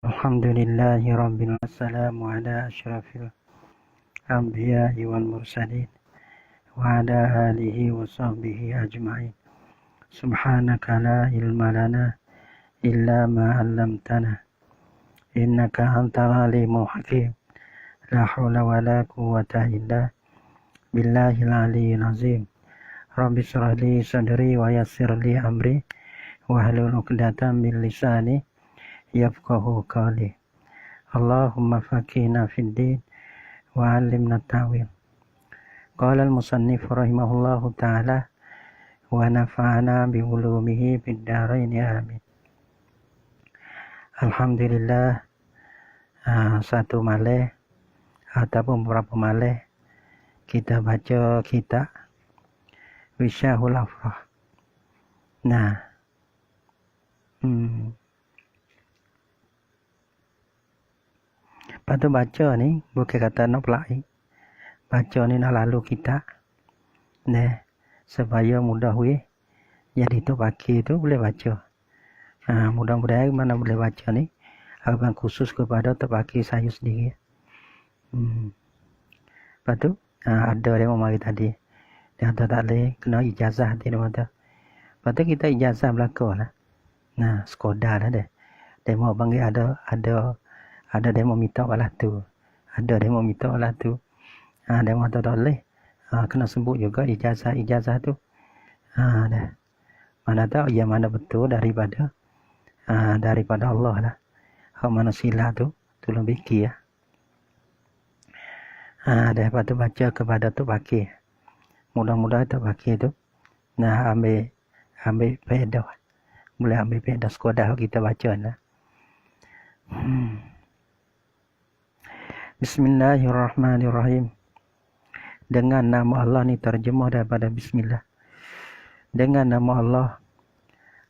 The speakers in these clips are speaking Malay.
Alhamdulillahi Rabbil Assalamu ala ashrafil anbiya'i wal mursalin wa ala alihi wa sahbihi ajma'in. Subhanaka la ilma lana illa ma 'allamtana innaka antal alimul hakim. La hawla wa la quwwata illa billahil aliyyil azim. Rabbi shrah li sadri wa yassir li amri wahlul 'uqdatam min lisani yafqahu qawli. Allahumma faqihna fid din wa 'allimna ta'wil. Qala al-musannif rahimahullahu ta'ala wa nafa'ana bi ulumihi fid dharain amin. Alhamdulillah, satu malam ataupun beberapa malam kita baca kitab Wisyahul Afrah. Nah, lepas tu baca ni bukan kata nak pelai. Baca ni nak lalu kita. Nah, supaya mudah weh. Jadi tu pakai tu boleh baca. Mudah-mudahan mana boleh baca ni. Abang khusus kepada terpakai saya sendiri. Lepas tu ada demo mari tadi. Dia kata tak boleh kena ijazah dia kata. Lepas tu kita ijazah belakang lah. Nah, sekodar lah dia. Demo panggil ada demo minta balas tu. Ada demo minta balas tu. Demo tak boleh. Kena sebut juga ijazah tu. Dah. Mana tahu yang mana betul daripada Allah lah. Hak mana sila tu lebih kia. Dah lepas tu baca kepada tu pakai. Mudah-mudahan tu pakai tu. Nah, ambil faedah. Boleh ambil faedah sekolah kita baca lah. Bismillahirrahmanirrahim. Dengan nama Allah ni terjemah daripada Bismillah. Dengan nama Allah.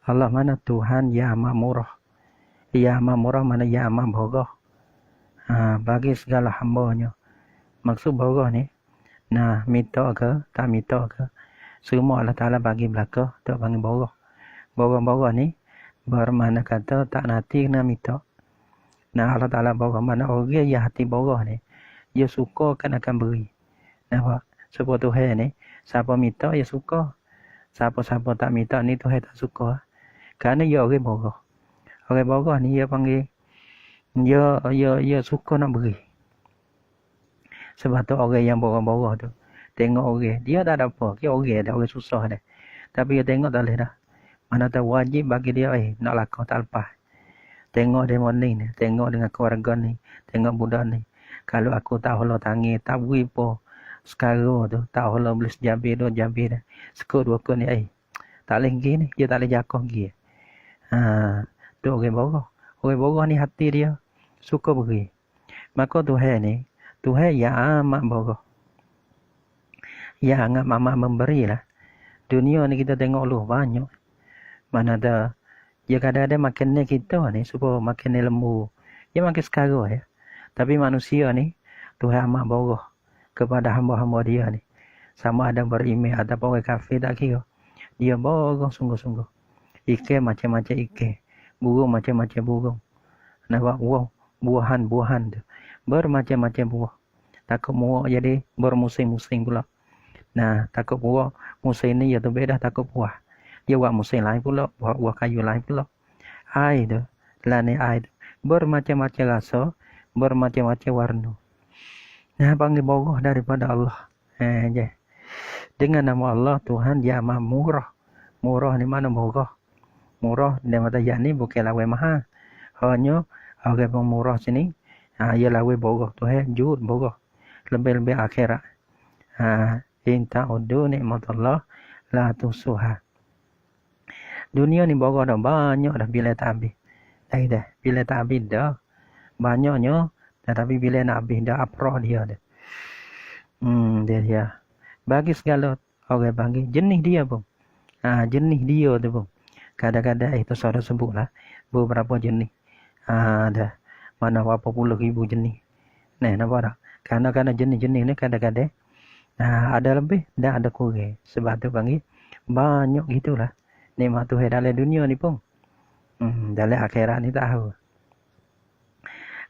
Allah mana Tuhan yang amat murah. Yang amat murah mana yang amat bergah. Bagi segala hambanya. Maksud bergah ni. Nah, minta ke, tak minta ke. Semua Allah Ta'ala bagi belakang. Tak panggil bergah. Bergah ni. Bermakna kata tak nanti kena minta. Nah, Allah Ta'ala bergah. Mana orang yang hati bergah ni. Dia suka kan akan beri. Nampak? Sebab Tuhan ni. Siapa minta, dia suka. Siapa-siapa tak minta ni Tuhan tak suka. Kerana dia orang bergah. Orang bergah ni dia panggil. Dia suka nak beri. Sebab tu orang yang bergah tu. Tengok orang. Dia tak ada apa. Dia orang dah. Orang susah dah. Tapi dia tengok tak boleh dah. Mana tahu wajib bagi dia. Nak lakau tak lepas. Tengok demo ni. Tengok dengan keluarga ni. Tengok budak ni. Kalau aku tak hola tangi. Tak beri apa. Sekarang tu. Tak hola boleh sejabir dah. Jabir dah. Sekut dua kut ni. Tak boleh pergi ni. Dia tak boleh jakoh pergi. Tu orang borah. Orang borah ni hati dia. Suka beri. Maka Tuhan ni. Tuhan yang amat borah. Yang amat memberi lah. Dunia ni kita tengok lu banyak. Mana ada. Dia kadang-kadang makan ni kita ni. Supaya makan ni lembu. Dia makan sekarang ya. Tapi manusia ni. Tuhan amat borah. Kepada hamba-hamba dia ni. Sama ada beriman ataupun orang kafir tak kira. Dia borah sungguh-sungguh. Ikan macam-macam ikan. Burung macam-macam burung. Nampak buahan tu. Bermacam-macam buah. Takut buah jadi bermusim-musim pula. Nah, takut buah musim ni ya tu beda takut buah. Dia buat musim lain pula. Buah kayu lain pula. Air tu. Lani air tu. Bermacam-macam rasa. Bermacam-macam warna. Nah, panggil borah daripada Allah. Dengan nama Allah Tuhan yang amat murah. Murah ni mana murah? Murah dia kata yang ni bukan lawan mahal. Hanya orang pemurah sini ia lawan borah. Tuhan jujur borah. Lebih-lebih akhirat. In ta'udu nikmatullah la tusuha. Dunia ni borah dah banyak dah bila tak habis. Dah. Bila tak habis dah. Banyaknya. Tetapi bila nak habis dah aprah dia dah. Dia. Bagi segala orang panggil jenis dia pun. Jenis dia tu pun. Kadang-kadang itu saudara sebut lah. Beberapa jenis. Dah. Mana berapa puluh ribu jenis. Nah, nampak tak? Karena jenis-jenis ni kadang-kadang. Ada lebih dan ada kurang. Sebab tu panggil. Banyak gitulah. Nikmat Tuhan dalam dunia ni pun. Dalam akhirat ni tak tahu.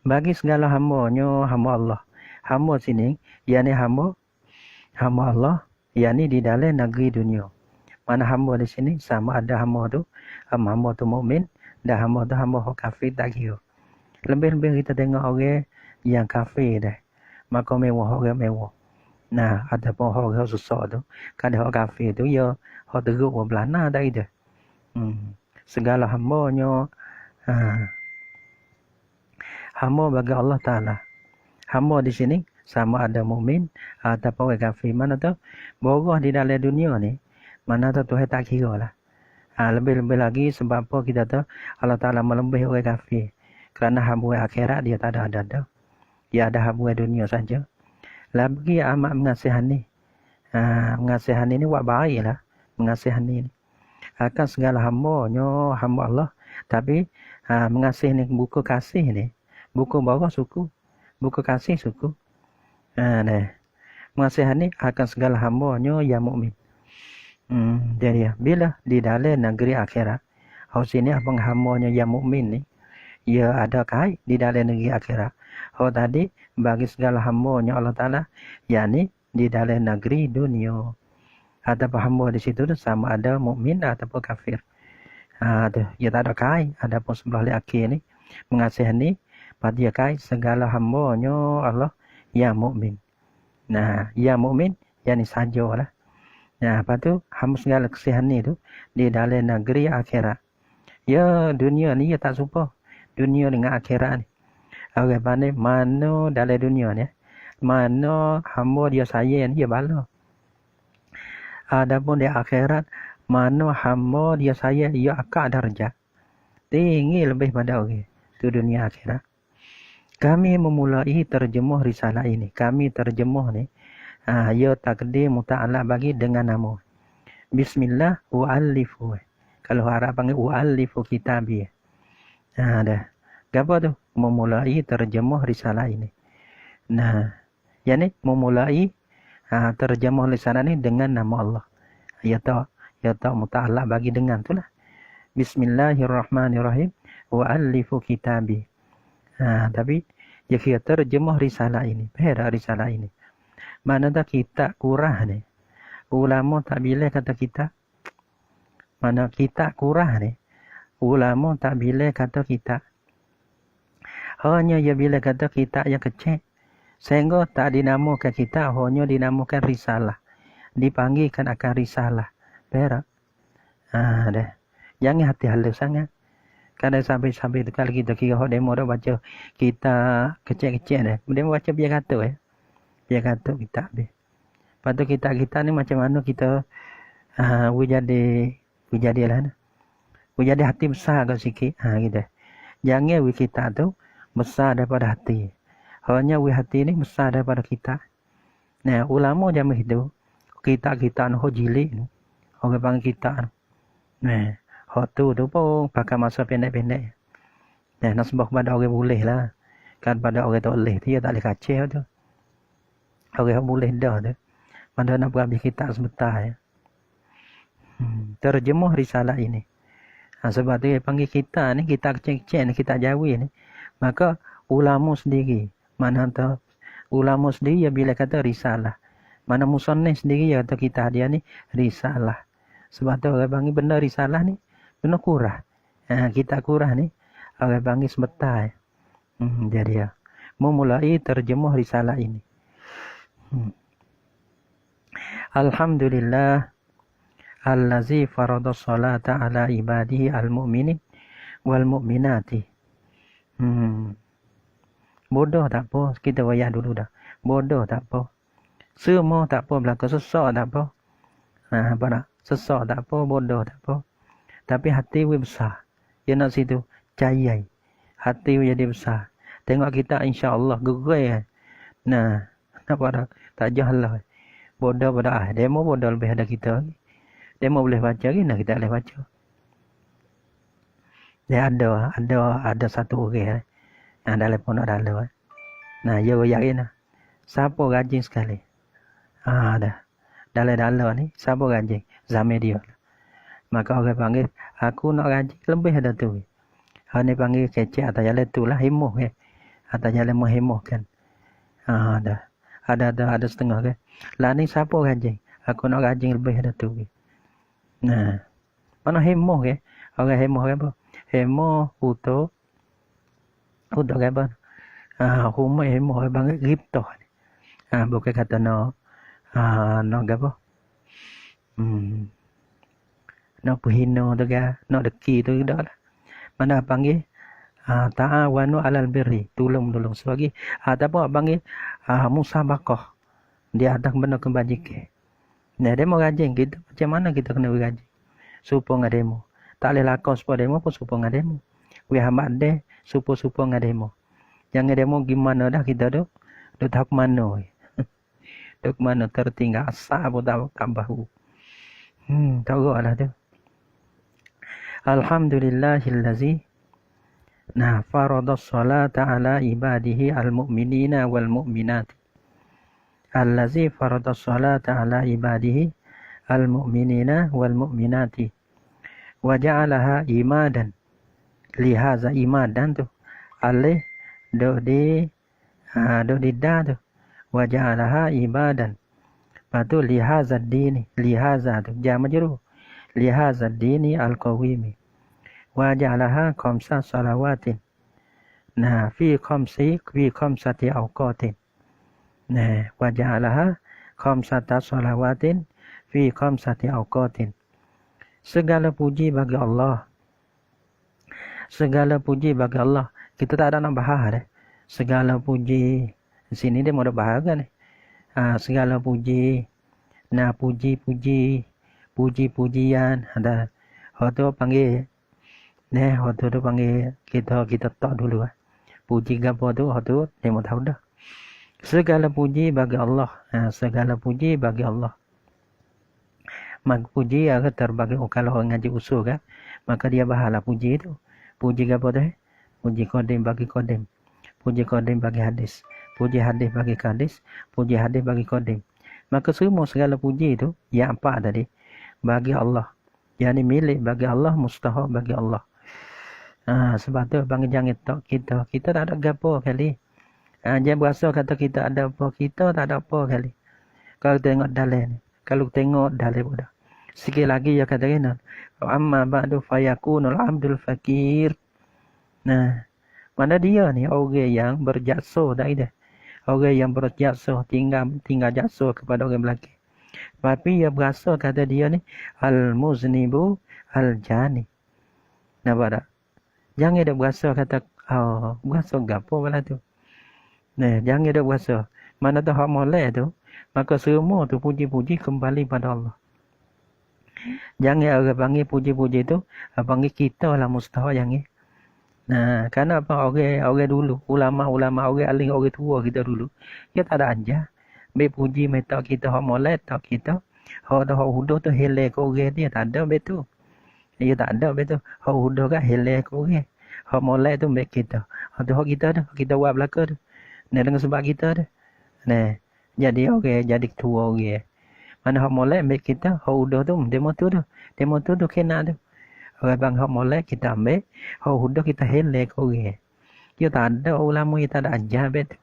Bagi segala hamba-Nya hamba Allah. Hamba sini, yakni hamba Allah, yakni di dalam negeri dunia. Mana hamba di sini sama ada hamba tu mukmin dan hamba tu hamba kafir tak kira. Lebih-lebih kita tengok orang yang kafir dah. Maka mewah orang mewah. Nah, ataupun orang susah tu, kadang orang kafir tu ya orang teruk orang belana dah itu. Segala hamba-Nya hamba bagi Allah Taala. Hamba di sini sama ada mukmin ataupun orang kafir. Mana tu borah di dalam dunia ni, mana tu Tuhan tak kira lah. Lebih-lebih lagi sebab apa kita tu Allah Taala melebihi orang kafir. Kerana hamba akhirat dia tak ada. Dia ada hamba dunia saja. Lagi amat mengasihani. Mengasihani ni buat baik lah. Mengasihani ni. Akan segala hamba-Nya hamba Allah. Tapi mengasih ni buku kasih ni. Buku bawah suku. Buku kasih suku. Mengasihani akan segala hamba-Nya yang mukmin. Jadi bila di dalam negeri akhirat. Sini abang hamba-Nya yang mukmin ni. Ia ada kait di dalam negeri akhirat. Tadi bagi segala hamba-Nya Allah Ta'ala, yakni di dalam negeri dunia. Ataupun hamba di situ tu sama ada mukmin ataupun kafir. Ia tak ada kait. Adapun sebelah akhir ni mengasihani pada dia kait segala hamba-Nya Allah yang mukmin. Nah, yang mukmin yakni sajalah. Nah, lepas tu hamba segala kasihan ni tu di dalam negeri akhirat. Ya dunia ni ia tak serupa. Dunia dengan akhirat ni. Orang pandai mana dalam dunia ni. Mana hamba dia sayang dia bala. Adapun di akhirat. Mana hamba dia sayang dia akak darjat. Tinggi lebih pada orang. Itu dunia akhirat. Kami memulai terjemuh risalah ini. Kami terjemuh ni. Ya takdir muta'ala bagi dengan nama. Bismillah u'allifu. Kalau Arab panggil u'allifu kitabi. Dah. Apa tu? Memulai terjemuh risalah ini. Nah, yakni memulai terjemuh risalah ini dengan nama Allah. Ya tak muta'ala bagi dengan tu lah. Bismillahirrahmanirrahim. Wa'allifu kitabi. Tapi dia kira terjemuh risalah ini. Perak risalah ini. Mana tak kita kurah ni. Ulama tak bila kata kita. Mana kita kurah ni. Ulama tak bila kata kita. Hanya ia bila kata kita yang kecil. Sehingga tak dinamakan kita. Hanya dinamakan risalah. Dipanggilkan akan risalah. Perak. Dah. Jangan hati halus sangat. Kadang sampai-sampai tu kalau kita kira demo dah baca kita kecil-kecil dah. Demo baca biar kata Biar kata kita habis. Lepas tu kita ni macam mana kita jadi lah. Jadi hati besar kau sikit. Gitu. Jangan kita tu besar daripada hati. Hanya hati ni besar daripada kita. Nah, ulama zaman itu kita ni jilid ni. Orang panggil kita. Nah, hak tu pun pakai masa pendek-pendek. Nah, nak sebab pada orang boleh lah. Kan pada orang tak boleh. Dia tak boleh kacau tu. Orang boleh dah tu. Pada nak berhabis kitab sebentar ya. Terjemuh risalah ini. Sebab tu dia panggil kita ni, kita kecil-kecil ni, kita Jawi ni. Maka ulama sendiri. Mana tu ulama sendiri ya bila kata risalah. Mana musannif sendiri ya kata kita dia ni risalah. Sebab tu orang panggil benda risalah ni, benda kurah. Kita kurah ni, orang panggil sebentar ya. Jadi ya. Memulai terjemuh risalah ini. Alhamdulillah allazi farada salata ala ibadihi al-mu'minin wal mu'minati. Bodoh tak apa, kita wayak dulu dah. Bodoh tak apa. Semua tak apa berlaku, sesak tak apa. Apa nak? Sesak tak apa, bodoh tak apa. Tapi hati we besar. Dia nak situ cahaya. Hati we jadi besar. Tengok kita insya-Allah gerai. Nah, apa dah? Tak jahalah. Bodoh pada demo bodoh lebih ada kita. Demo boleh baca ni, nah kita boleh baca. Dia ada satu orang dalam pondok dalam. Nah, dia yakin lah. Siapa rajin sekali? Dah. Dalam ni, siapa rajin? Zaman dia. Maka orang panggil, aku nak rajin lebih ada tu. Ni panggil kecek atau jalan tu lah, himuh Atas jalan menghemahkan. Ada setengah kan. Lah ni siapa rajin? Aku nak rajin lebih dah tu. Nah, mana hemah ke? Orang hemah kan apa? Hemah untuk kan apa? Rumah hemah banget riptah. Bukan kata nak apa? Nak perhina tu kan, nak deki tu dah lah. Mana panggil ta'awanu 'alal birri, tolong sebagi ataupun panggil musabaqah di atas benda kebajikan. Nah, demo rajin kita macam mana kita kena berajin supaya demo. Tak boleh lakon supaya demo pun supaya demo. We hamba deh supaya demo. Jangan demo gimana dah kita tu tak mana. Duk mana tertinggal asal pun tak bahu. Togoklah tu. Alhamdulillahillazi faradas salata ala ibadihi al-mu'minina wal mu'minat. Allazi faradas salata ala ibadihi al-mu'minina wal mu'minati. Wa ja'alaha imadan. Lihaza imadan tu. Alih duk di dah tu. Wa ja'alaha ibadan. Patu lihaza dini. Lihaza tu. Jama jeru. Lihaza dini al-qawimi. Wa ja'alaha khamsa salawatin. Fi khamsati awqatin. Wa ja'alaha khamsata salawatin fi khamsati awqatin. Segala puji bagi Allah. Segala puji bagi Allah. Kita tak ada nak bahas dah. Segala puji. Di sini dia mau bahas kan. Segala puji. Puji-pujian. Ada. Waktu panggil. Waktu tu panggil. Kita tak dulu. Puji apa tu. Waktu dia mau tahu dah. Segala puji bagi Allah. Segala puji bagi Allah. Maka puji akan terbagi. Kalau orang ngaji usul kan. Maka dia bahalah puji itu. Puji apa tu? Puji kodim bagi kodim. Puji kodim bagi hadis. Puji hadis bagi hadis. Puji hadis bagi kodim. Maka semua segala puji itu. Yang apa tadi? Bagi Allah. Yang ini milik bagi Allah. Mustahak bagi Allah. Sebab tu bagi jangan tak kita. Kita tak ada apa kali. Jangan berasa kata kita ada apa. Kita tak ada apa kali. Kalau tengok dalil ni. Kalau tengok dalil pun dah. Sikit lagi dia kata kena. Amma ba'du fayakunul abdul fakir. Mana dia ni orang yang berjasa tak ada. Orang yang berjasa tinggal jasa kepada orang belakang. Tapi dia berasa kata dia ni al-muznibu al-jani. Nampak tak? Jangan dia berasa kata berasa gapo pula tu. Jangan dia berasa. Mana tu hak molek tu, maka semua tu puji-puji kembali pada Allah. Jangan orang panggil puji-puji tu, panggil kita lah mustahak jangan. Kerana apa orang dulu, ulama orang alim orang tua kita dulu, dia tak ada ajar. Be puji metak kita hak molek tak kita. Hak hudo tu hele ke orang dia tak ada betul. Dia tak ada betul. Hak hudo kan hele ke orang. Hak molek tu be kita. Hak tu hak kita tu, kita buat belaka tu. Dengan sebab kita tu. Jadi orang jadi tua orang. Mana hak molek ambil kita, hak udah tu, demo tu kena tu. Orang bang hak molek kita ambil, hak udah kita helek orang. Kita tak ada ulama kita tak ada ajar betul.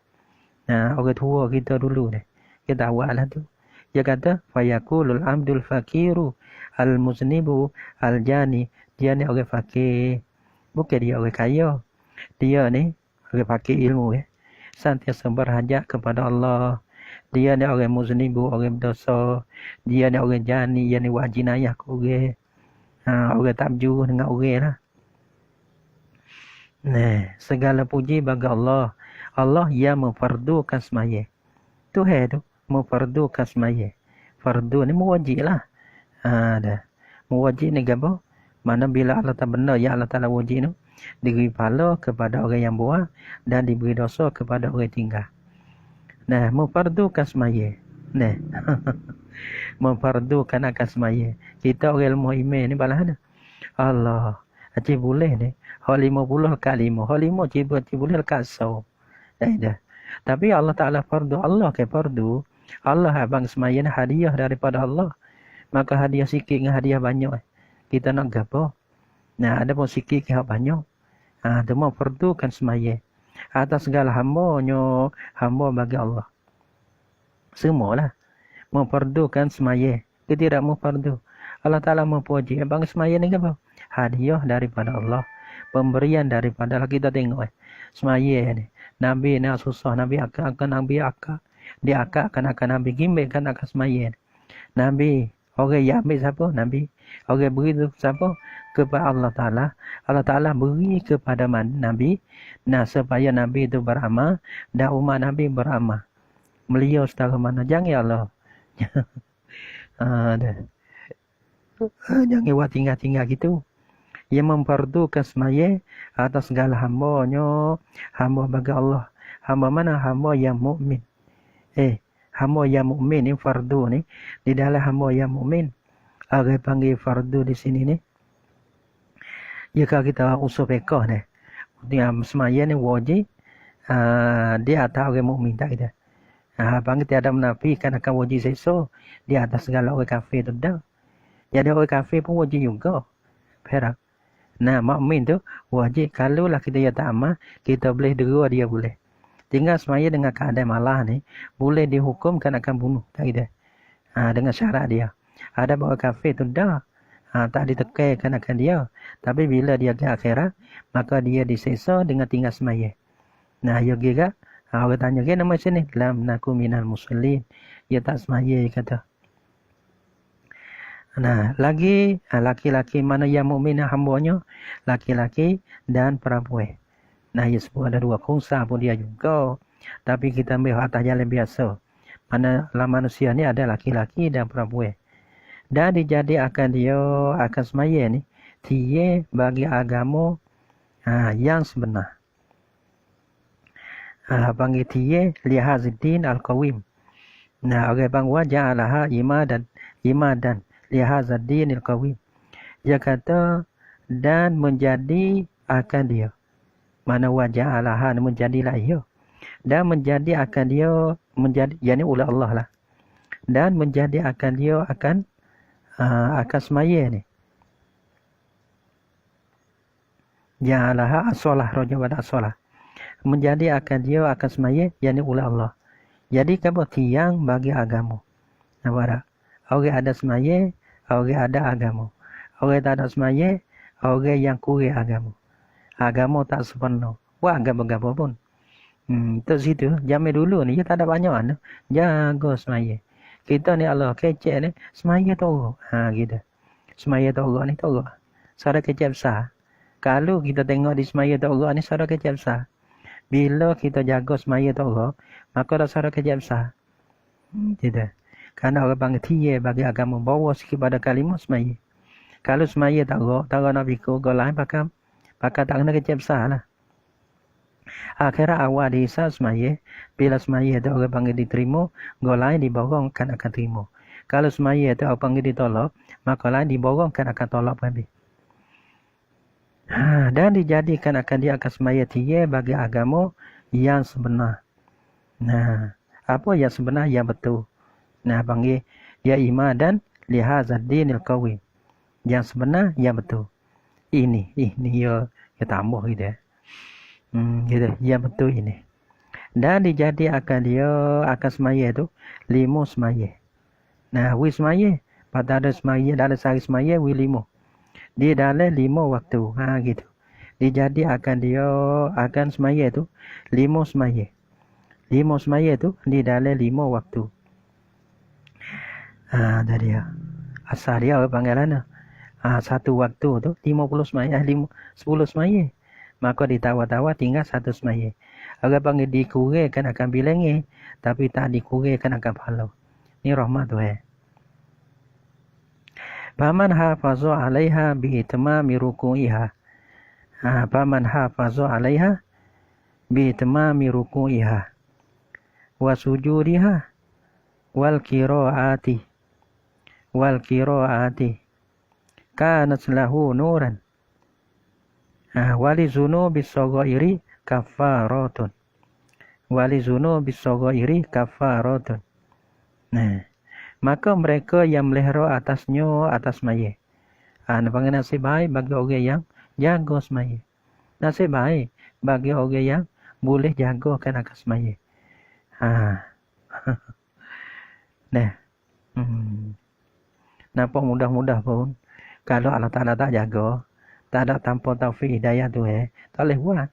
Orang tua kita dulu ni. Kita awak lah tu. Dia kata, fayakulul abdul fakiru al-muznibu al-jani. Dia ni orang fakir. Bukan dia orang kaya. Dia ni orang fakir ilmu Sentiasa berhajat kepada Allah. Dia ni orang muznibu, orang berdosa. Dia ni orang jani, dia ni buat jinayah ke orang. Orang tak berjuru dengan orang lah. Segala puji bagi Allah. Allah yang memfardukan semaya. Tuhan tu memfardukan semaya. Fardu ni mewajib lah. Mewajib ni apa? Mana bila Allah tak benar, ya Allah Ta'ala wajib tu. Diberi pahala kepada orang yang buat. Dan diberi dosa kepada orang tinggal. Memfardukan semaya. Memfardukan akan semaya. Kita orang ilmu iman ni balas ada. Allah. Cik boleh ni. Hak 50 kat 5. Hak 5 cik boleh kat 100. Tapi Allah Ta'ala fardu. Allah ke fardu. Allah abang semaya ni hadiah daripada Allah. Maka hadiah sikit dengan hadiah banyak. Kita nak gapo. Ada pun sikit ke banyak. Itu memfardukan semaya. atas segala hamba bagi Allah. Semualah memperdukan semaya. Kita tidak memperdu. Allah Ta'ala mempuji. Bang semaya ni apa? Hadiah daripada Allah. Pemberian daripada Allah. Kita tengok semaya ni. Nabi nak susah. Nabi akak. Dia akak akan Nabi. Gimbik kan akan semaya ni. Nabi. Orang yang ambil siapa? Nabi. Orang beri tu siapa? Kepada Allah Ta'ala. Allah Ta'ala beri kepada Nabi. Nah, supaya Nabi itu beramal. Dan umat Nabi beramal. Beliau setara mana? Jangan Allah. Jangan buat tinggal-tinggal gitu. Ia memperdukan semaya atas segala hambanya. Hamba bagi Allah. Hamba mana? Hamba yang mukmin. Hamba yang mukmin ni fardu ni. Di dalam hamba yang mukmin. Orang panggil fardu di sini ni. Jika kita usul fiqh ni. Semaya ni wajib. Dia atas orang mukmin tak ada. Panggil tiada menafikan akan wajib seksa di atas segala orang kafir tu dah. Jadi orang kafir pun wajib juga. Perak. Nah, mukmin tu wajib. Kalau lah kita tak amal, kita boleh dera dia boleh. Tinggal semaya dengan keadaan malah ni, boleh dihukumkan akan bunuh. Tak ada. Dengan syarat dia. Ada orang kafir tu dah. Tak ditekankan akan dia. Tapi bila dia ke akhirat, maka dia diseksa dengan tinggal semaya. Nah, ya juga. Orang tanya, ke nama sini? Lam naku minal muslim. Dia tak semaya, dia kata. Nah, lagi laki-laki mana yang mukmin hambanya? Laki-laki dan perempuan. Nah, ia sebut ada dua kongsa pun dia juga. Tapi kita ambil atas jalan biasa. Mana manusia ni ada laki-laki dan perempuan. Dan dijadikan dia akan semaya ni. Dia bagi agama yang sebenar. Panggil dia lihaziddin al-qawim. Nah, orang panggil wajah alaha imadan lihaziddin al-qawim. Dia kata dan menjadi akan dia. Mana wajah alaha menjadilah ia. Dan menjadi akan dia menjadi yakni oleh Allah lah. Dan menjadi akan dia akan semaya ni. Ja'alaha as-solah roja pada as-solah. Menjadi akan dia akan semaya yakni oleh Allah. Jadi kamu tiang bagi agama. Nampak tak? Orang ada semaya, orang ada agama. Orang tak ada semaya, orang yang kurang agama. Agama tak sempurna. Buat agama-agama pun. Itu situ. Zaman dulu ni, dia tak ada banyak mana. Jaga semaya. Kita ni Allah kecek ni, semaya torok. Gitu. Semaya torok ni torok. Saudara kecek besar. Kalau kita tengok di semaya torok ni, saudara kecek besar. Bila kita jaga semaya torok, maka dah saudara kecek besar. Gitu. Kerana orang panggil tiye bagi agama bawa sikit pada kalimah semaya. Kalau semaya torok, tak nak pikir ke lain pakai tak kena kecek besar lah. Akhirnya awal dihisap semaya. Bila semaya tu orang panggil diterima, orang lain diborongkan akan terima. Kalau semaya tu orang panggil ditolak, maka lain diborongkan akan tolak pun habis. Dan dijadikan akan dia akan semaya tiye bagi agama yang sebenar. Nah, apa yang sebenar, yang betul. Nah, panggil dia iman dan lihazaddinil qawim. Yang sebenar, yang betul. Ini ya tambah gitu. Gitu, yang betul ini. Dan dijadikan dia akan semaya tu 5 semaya. Nah, wi semaya, pada ada semaya dalam sehari semaya wi 5. Di dalam 5 waktu. Gitu. Dijadikan dia akan semaya tu 5 semaya. 5 semaya tu di dalam 5 waktu. Dah dia. Asal dia apa panggilan? Satu waktu tu 50 semaya, 10 semaya. Maka ditawar-tawar tinggal 1 semaya. Orang panggil dikurangkan akan bilangi, tapi tak dikurangkan akan pahala. Ni rahmat Tuhan. Faman hafazu 'alaiha bi itmami ruku'iha. Faman hafazu 'alaiha bi itmami ruku'iha wa sujudiha wal qira'ati kanat lahu nuran. Wali zunubi shaghairi kafaratun. Wali zunubi shaghairi kafaratun. Nah, maka mereka yang melihara atasnya atas semaya. Panggil nasib baik bagi orang yang jaga semaya. Nasib baik bagi orang yang boleh jaga kan akan semaya. Nah. Nampak mudah-mudah pun kalau Allah Ta'ala tak jaga, tak ada tanpa taufik hidayah tu tak boleh buat.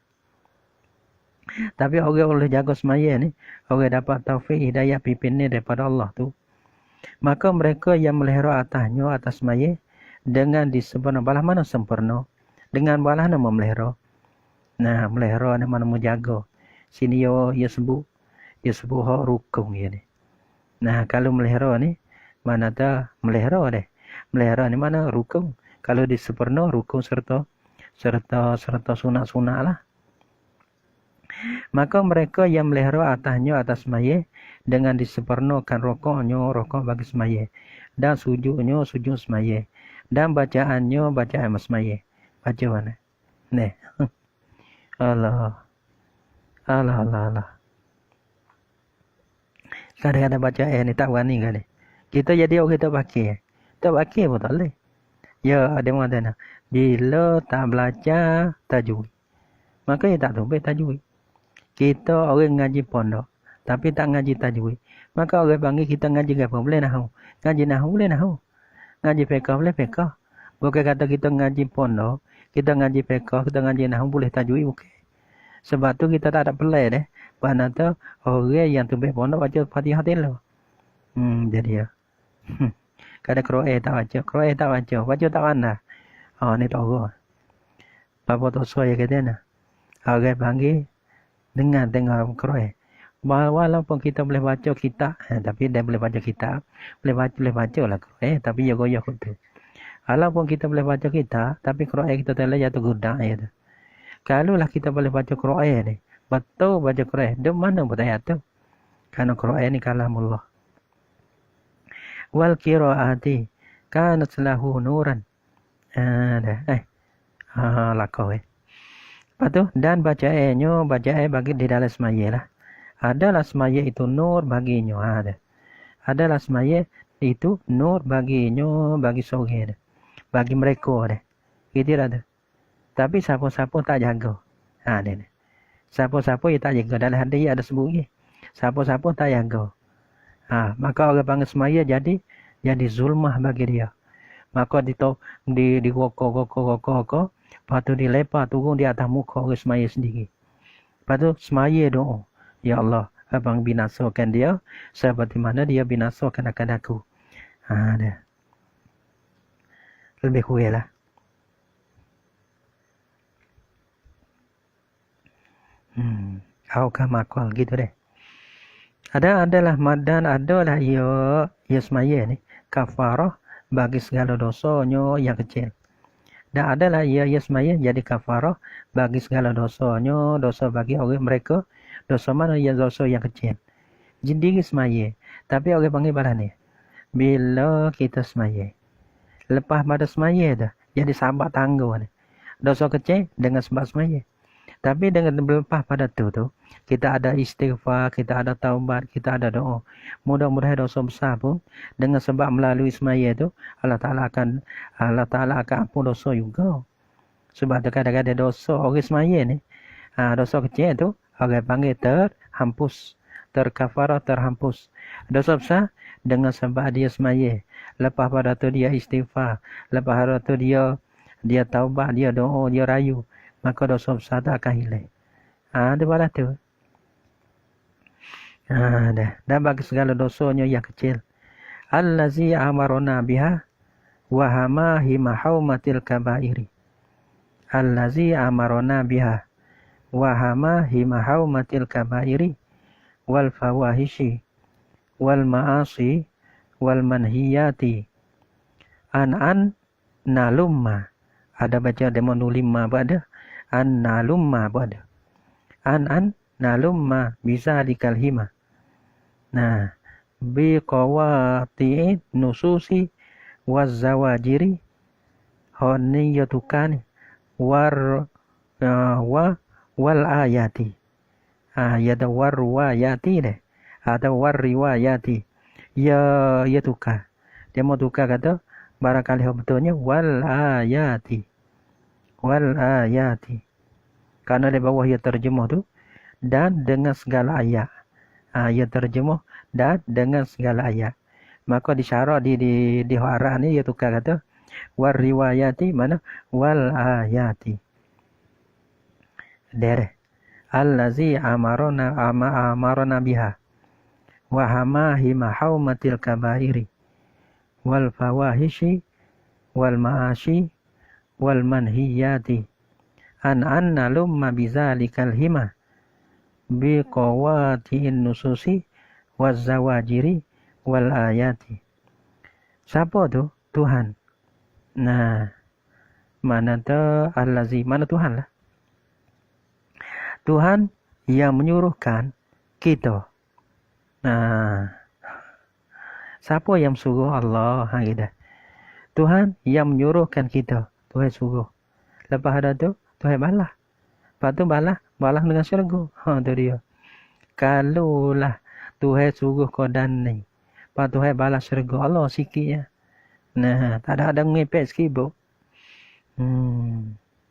Tapi orang boleh jaga semaya ni, orang dapat taufik hidayah pimpin ni daripada Allah tu, maka mereka yang melihara atasnya atas semaya dengan disempurna. Balah mana sempurna? Dengan balah nama melihara. Nah, melihara ni mana menjaga. Sini ia sebut hak rukun dia ni. Nah, kalau melihara ni mana tak melihara deh. Melihara ni mana rukun. Kalau disempurna rukun serta sunat-sunat lah. Maka mereka yang melihara atasnya atas semaya dengan disempurnakan rokok bagi semaya, dan sujudnya sujud semaya, dan bacaannya bacaan semaya. Baca mana? Nih. Allah. Kadang-kadang baca ni tak berani kan ni. Kita jadi orang tak pakai. Tak pakai pun tak boleh. Ya, ada mana bila tak belajar tajwid, maka dia tak tahu tajwid. Kita orang ngaji pondok tapi tak ngaji tajwid, maka orang panggil kita ngaji apa? Boleh nahwu. Ngaji nahwu boleh nahwu. Ngaji fiqh boleh fiqh. Bukan kata kita ngaji pondok, kita ngaji fiqh, kita ngaji nahwu boleh tajwid bukan. Sebab tu kita tak ada pelai deh. Mana tu orang yang tu pondok baca Fatihah dulu. Jadi ya. Kadang Qur'an tak baca tak mana. Ni tak orang. Apa tu saya kata na. Orang panggil dengan tengok Qur'an. Walaupun kita boleh baca kitab, tapi dia boleh baca kitab, boleh baca lah Qur'an, tapi dia goyah tu. Walaupun kita boleh baca kitab, tapi Qur'an kita tak boleh jatuh gudang tu. Kalau lah kita boleh baca Qur'an ni, betul baca Qur'an, di mana betul tu? Karena Qur'an ni kalamullah. Wal qiraati kanat lahu nuran. Lakau Lepas tu, dan bacaan bagi di dalam semaya lah. Adalah semaya itu nur baginya. Adalah semaya itu nur baginya, bagi sore. Bagi mereka. Gitu lah tu. Tapi siapa-siapa tak jaga. Siapa-siapa yang tak jaga. Dalam hadis ada sebut. Siapa-siapa tak jaga. Maka orang panggil semaya jadi zulmah bagi dia. Maka di rokok. Lepas tu dilepar turun di atas muka orang semaya sendiri. Lepas tu semaya doa. Ya Allah, abang binasakan dia seperti mana dia binasakan akan aku. Dah. Lebih kurang lah. Kau kamakal gitu deh. Adalah madan, adalah ia semaya ni kafarah bagi segala dosanya yang kecil. Dan adalah ia semaya jadi kafarah bagi segala dosanya, dosa bagi orang mereka, dosa mana yang dosa yang kecil. Jadi semaya. Tapi orang panggil balas ni. Bila kita semaya. Lepas pada semaya dah, jadi sahabat tangga ni. Dosa kecil dengan sebab semaya. Tapi dengan berlepas pada tu, kita ada istighfar, kita ada taubat, kita ada doa. Mudah-mudahan dosa besar pun, dengan sebab melalui semaya tu, Allah Ta'ala akan ampun dosa juga. Sebab tu kadang-kadang dosa orang semaya ni, dosa kecil tu, orang panggil terhampus, terkafarah, terhampus. Dosa besar, dengan sebab dia semaya. Lepas pada tu dia istighfar, lepas pada tu dia taubat, dia doa, dia rayu. Maka dosa besar tak akan hilang. Dia balas tu. Dah. Dan bagi segala dosanya yang kecil. Allazi amarona biha wahama himahaumatil kabairi. Allazi amarona biha wahama himahaumatil kabairi wal fawahishi wal ma'asi wal manhiyati an nalumma. Ada baca demo nulimma pada an nalumma pada an nalumma bisa dikalhima. Nah, bi qawati nususi waz zawajiri honiyatukan wal ayati. Ya war riwayati deh. Ada war riwayati. Ya tukar. Dia mau tukar kata barangkali betulnya wal ayati. Karena di bawah ya terjemah tu dan dengan segala ayat. Ia terjemuh dan dengan segala ayat. Maka disyarat di Arab ni ia tukar kata wal riwayati, mana wal ayati. Dereh. Allazi amarona biha wa hamahi mahaumatil kabairi wal fawahishi wal ma'ashi wal manhiyati an anna lumma bizalikal hima biqawatiin nususi waz zawajiri wal ayati. Siapa tu? Tuhan. Nah, mana tu allazi, mana Tuhan lah. Tuhan yang menyuruhkan kita. Nah, siapa yang suruh? Allah. Gitu. Tuhan yang menyuruhkan kita. Tuhan suruh. Lepas ada tu, Tuhan balas. Lepas tu balas dengan syurga. Tu dia. Kalulah Tuhan suruh kau dan ni, lepas Tuhan balas syurga, Allah sikit ya. Nah, tak ada ngepek sikit bu.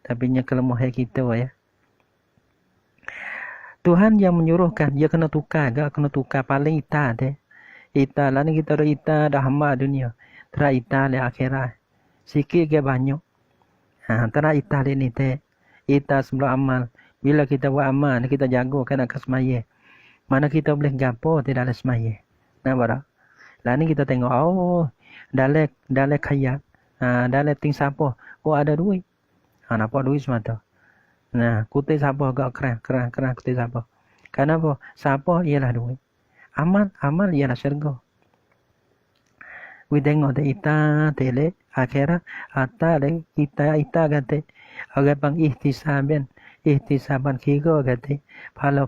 Tapi nya kelemahan kita ya. Tuhan yang menyuruhkan, dia kena tukar ke? Kena tukar paling ita deh. Ita lah ni kita ada ita dah hamba dunia. Tera ita le akhirat. Sikit ke banyak. Tera ita le ni teh. Ita sebelum amal. Bila kita buat amal, kita jaga kan akan semaya. Mana kita boleh gapo tidak ada semaya. Nampak tak? Lah ni kita tengok, oh, dalam kaya. Dalam ting siapa? Oh, ada duit. Nampak duit semata. Nah, kutip siapa agak kerang kutip siapa. Kenapa? Siapa ialah duit. Amal ialah syurga. We tengok te ita tele akhirat ata le ita kate. Orang pang ihtisaban kira kate. Palo.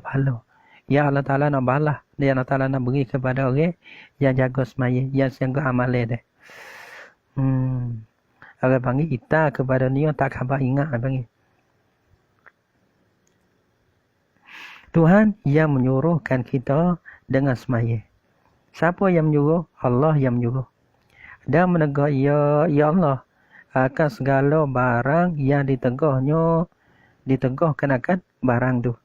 Ya Allah Ta'ala nak balas. Dia Allah Ta'ala nak beri kepada orang yang jaga semaya, yang jaga amal dia. Orang panggil ita kepada dia tak khabar ingat panggil. Tuhan yang menyuruhkan kita dengan semaya. Siapa yang menyuruh? Allah yang menyuruh. Dan menegur ya Allah akan segala barang yang ditegahkan akan barang tu.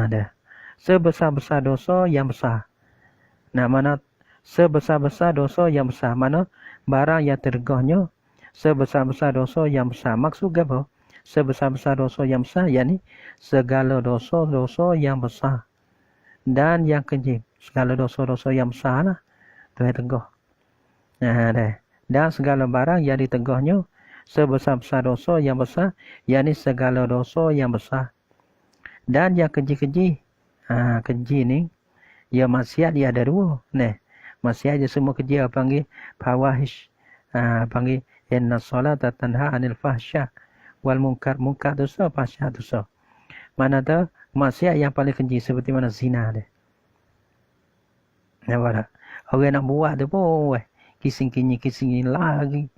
Dah. Sebesar-besar dosa yang besar. Nah, mana sebesar-besar dosa yang besar. Mana barang yang tergahnya sebesar-besar dosa yang besar. Maksud apa? Sebesar-besar dosa yang besar, yakni segala dosa-dosa yang besar dan yang keji. Segala dosa-dosa yang besar lah Tuhan tegah. Dan segala barang yang ditegahnya sebesar-besar dosa yang besar, yakni segala dosa yang besar dan yang keji-keji. Keji ni, ya maksiat dia ada dua. Maksiat dia semua keji apa panggil fawahish. Panggil inna salata tanha anil fahsya wal munkar. Munkar dosa, fahsya dosa. Mana tu maksiat yang paling keji seperti mana zina dia. Nampak tak? Orang nak buat tu pun kising lagi.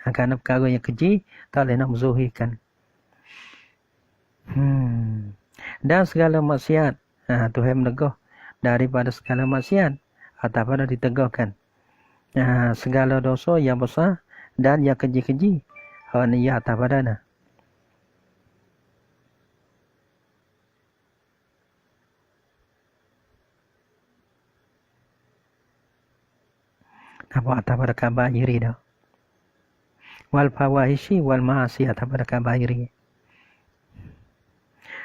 Kerana perkara yang keji tak boleh nak menzuhirkan. Dan segala maksiat Tuhan menegur daripada segala maksiat atau pada ditegurkan. Segala dosa yang besar dan yang keji-keji. Ni ya atau pada na. Apa atau pada kabairi dah. Wal fawahishi wal ma'asi atau pada kabairi.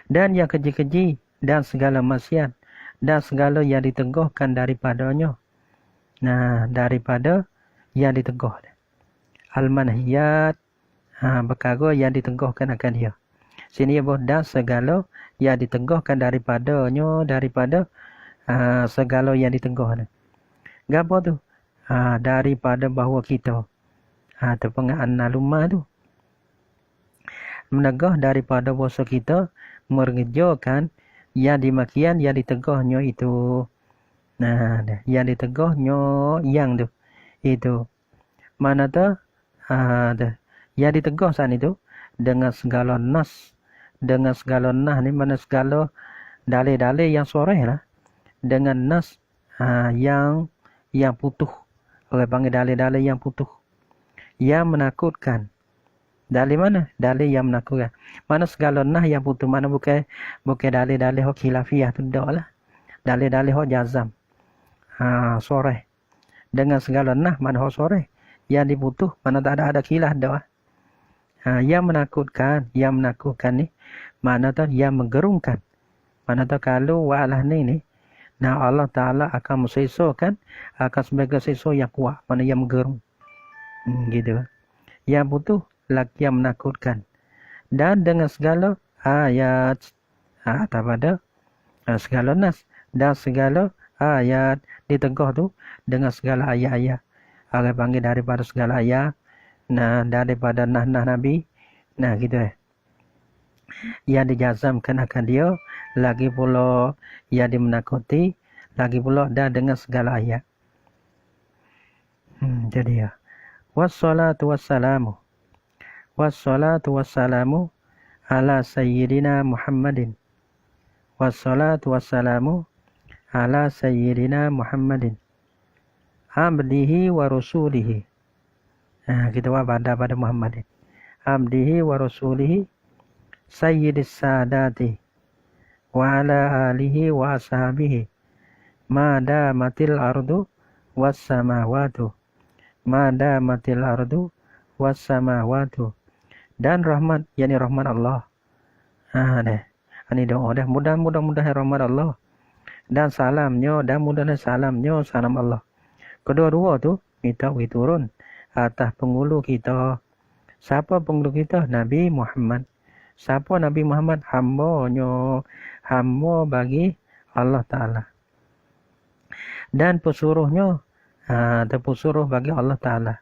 Dan yang keji-keji dan segala maksiat dan segala yang diteguhkan daripadanya. Daripada yang diteguh. Al-manhiyat, perkara yang diteguhkan akan dia. Sini apa? Dan segala yang diteguhkan daripadanya, daripada segala yang diteguh. Apa tu? Daripada bahawa kita. Terpengaan nalumah tu. Menegah daripada bahasa kita mengerjakan yang dimakian yang ditegahnya itu. Yang ditegahnya yang tu. Itu. Mana tu? Yang ditegah saat itu dengan segala nas. Dengan segala nas ni mana segala dalil-dalil yang soreh lah. Dengan nas yang putuh. Orang panggil dalil-dalil yang putuh. Yang menakutkan. Dalil mana? Dalil yang menakutkan. Mana segala nah yang putus. Mana bukan dalil-dalil hok khilafiyah tu dak lah. Dalil-dalil hok jazam. Sore. Dengan segala nah mana hok sore. Yang diputus mana tak ada khilaf dak. Yang menakutkan ni mana tu yang menggerungkan. Mana tu kalau wa'alah ni nah Allah Ta'ala akan mensisakan akan sebagai sisa yang kuat. Mana yang menggerung. Gitu. Yang putus lagi yang menakutkan. Dan dengan segala ayat pada segala nas dan segala ayat ditegah tu dengan segala ayat-ayat. Orang panggil daripada segala ayat. Nah, daripada nah Nabi. Nah, gitu yang dijazamkan akan dia. Lagi pula yang dimenakuti. Lagi pula dan dengan segala ayat. Jadi ya. Wassalatu wassalamu. Wassalatu wassalamu ala sayyidina Muhammadin. Wassalatu wassalamu ala sayyidina Muhammadin. Abdihi wa rasulihi. Kita pada Muhammadin. Abdihi wa rasulihi. Sayyidis sadati. Wa ala alihi wa ashabihi. Madamatil ardu wassamawatu. Madamatil ardu wassamawatu. Dan rahmat, yakni rahmat Allah. Ini doa dah. Mudah-mudahan rahmat Allah. Dan salamnya, salam Allah. Kedua-dua tu, minta turun atas penghulu kita. Siapa penghulu kita? Nabi Muhammad. Siapa Nabi Muhammad? Hamba bagi Allah Ta'ala. Dan pesuruhnya, terpesuruh bagi Allah Ta'ala.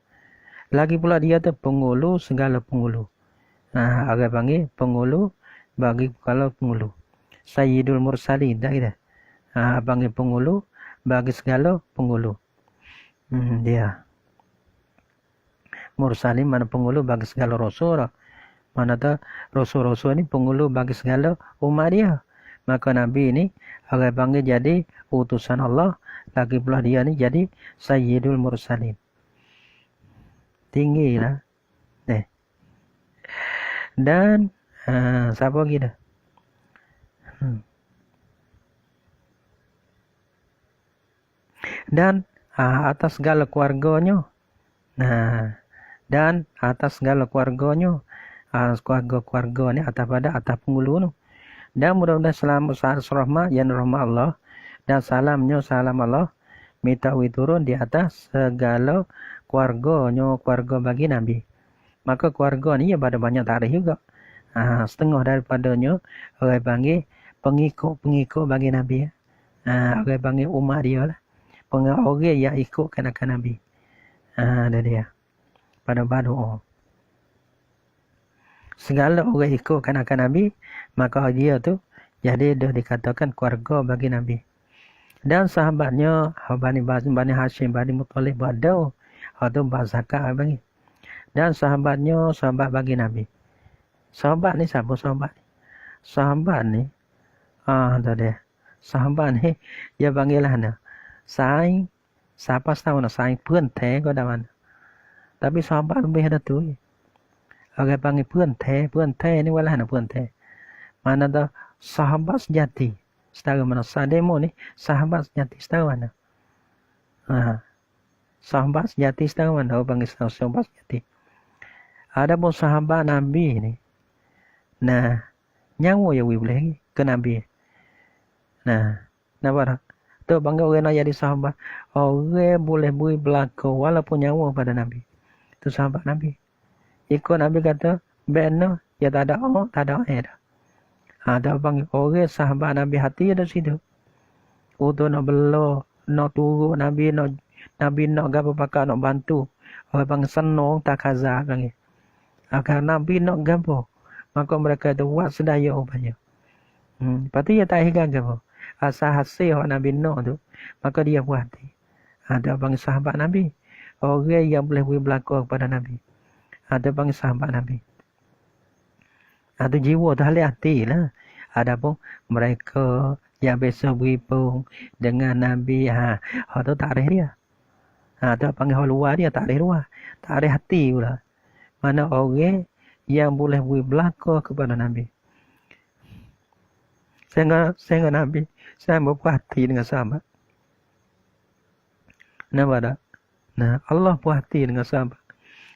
Lagi pula dia tu penghulu segala penghulu. Orang panggil penghulu bagi kalau penghulu. Sayyidul Mursalin. Tak kira. Panggil penghulu bagi segala penghulu. Dia. Mursalin mana penghulu bagi segala rasul. Mana tu rasul-rasul ni penghulu bagi segala umat dia. Maka Nabi ni orang panggil jadi utusan Allah. Lagi pula dia ni jadi Sayyidul Mursalin. Tinggi lah. Dan siapa lagi dah? Dan atas segala keluarganya. Dan atas segala keluarganya. Keluarga ni atas penghulu tu. Dan mudah-mudahan selamat rahmat yang rahmat Allah. Dan salam Allah. Minta turun di atas segala keluarganya. Keluarga bagi Nabi. Maka keluarga ni pada banyak tarikh juga. Setengah daripadanya orang panggil pengikut bagi Nabi. Orang panggil umat dia lah. Orang yang ikutkan akan Nabi. Ada dia. Pada doa. Segala orang ikutkan akan Nabi. Maka dia tu jadi dia dikatakan keluarga bagi Nabi. Dan sahabatnya Bani Hashim, Bani Muttalib ada. Itu zakat bagi. Dan sahabatnya sahabat bagi Nabi. Sahabat ni siapa sahabat ni? Sahabat ni tu dia. Sahabat ni dia panggil lah na. Siapa tahu na sai pun teh ko dah mana. Tapi sahabat lebih ada tu. Orang panggil pun teh ni walah na pun teh. Mana tu sahabat sejati. Setara mana sademo ni sahabat sejati setara mana. Sahabat sejati setara mana orang panggil sahabat sejati. Ada pun sahabat Nabi ni. Nyawa ya boleh ke Nabi. Nampak tak? Tu bangga orang nak jadi sahabat. Orang boleh beri belaka walaupun nyawa pada Nabi. Tu sahabat Nabi. Ikut Nabi kata, benar, ya tak ada orang, tak ada air dah. Tak panggil orang sahabat Nabi hati ada situ. Untuk nak bela, nak turut Nabi nak gapa pakar nak bantu. Orang panggil senang tak kaza panggil. Agar Nabi nak gapa. Maka mereka tu buat sedaya rupanya. Lepas tu dia tak hilang gapa. Asal hasil orang Nabi nak tu. Maka dia buat hati. Ada panggil sahabat Nabi. Orang yang boleh beri belakang kepada Nabi. Ada panggil sahabat Nabi. Ada jiwa tu halih hati lah. Ada pun mereka yang biasa berhubung dengan Nabi. Tu tak ada dia. Tu panggil orang luar dia tak ada luar. Tak ada hati pula. Mana orang yang boleh beri belaka kepada Nabi. Sehingga Nabi saya berpuas hati dengan sahabat. Nampak tak? Nah, Allah puas hati dengan sahabat.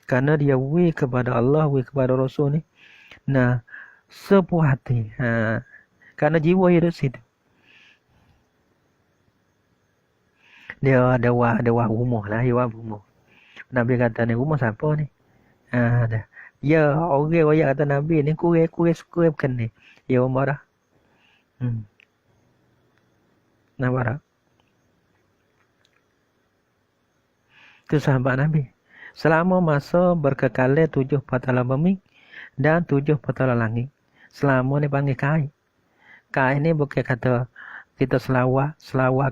Karena dia wui kepada Allah, wui kepada Rasul ni. Nah, sepuas hati. Karena jiwa dia di situ. Dia ada rumah lah, dia rumah. Nabi kata ni, rumah siapa ni? Dah. Ya, orang royak kata Nabi ni, kurang bukan ni. Ya, rumah dah. Nampak tak? Itu sahabat Nabi. Selama masa berkekalan 7 patala bumi dan 7 patala langit. Selama ni panggil kai. Kai ni bukan kata kita selawat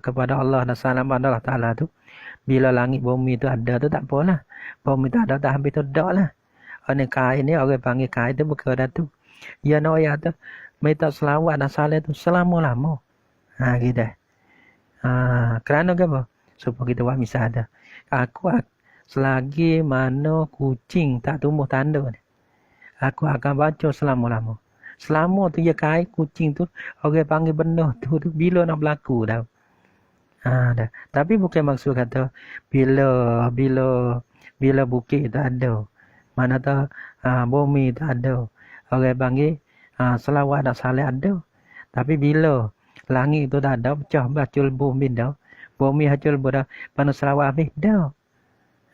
kepada Allah dan salam pada Allah Ta'ala tu. Bila langit bumi tu ada tu tak apalah. Bumi tu ada tak habis tu tak lah. Ini kai ni orang panggil kai tu bukan ada tu. Ya nak ayat tu. Minta selawat dan salam tu selama-lama. Gitu. Kerana apa? Supaya kita buat misal ada. Aku selagi mana kucing tak tumbuh tanda ni, aku akan baca selama-lama. Selama tu dia kait kucing tu, orang panggil benda tu bila nak berlaku dah. Dah. Tapi bukan maksud kata bila bukit tak ada, mana tu bumi tak ada, orang panggil selawat dan salat ada. Tapi bila langit tu tak ada, pecah bacul bumi dah. Bumi hacul dah pada selawat habis dah.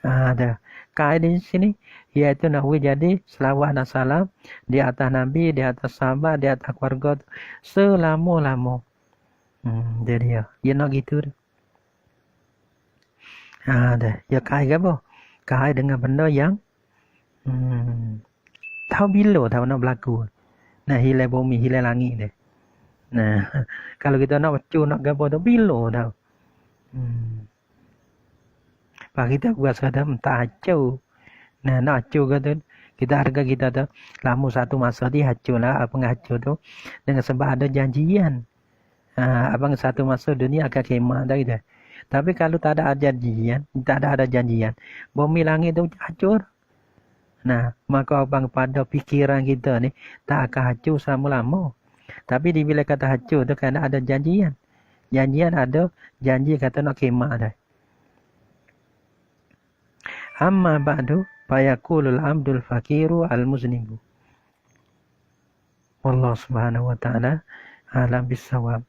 Dah. Kaid di sini iaitu nak jadi selawat dan salam di atas Nabi, di atas sahabat, di atas keluarga tu selama-lama. Dia nak gitu dah. Dah. Ya kaid apa? Kaid dengan benda yang tahu bila tahu nak berlaku. Nah, hilai bumi, hilai langit dia. Nah, kalau kita nak baca nak gapo tu bila tahu. Pak kita buat sekadar tak hancur. Nah, nak hancur kata kita harga kita tu lama satu masa dia hancur lah. Apa hancur tu dengan sebab ada janjian. Abang satu masa dunia akan kiamat dah gitu. Tapi kalau tak ada janjian, bumi langit tu hancur. Nah, maka abang pada fikiran kita ni tak akan hancur selama-lama. Tapi bila kata hancur tu kerana ada janjian. Janjian ada, janji kata nak kiamat dah. Amma ba'du fayaqulul abdul fakiru al-muznibu. Wallahu subhanahu wa ta'ala alam bisawab.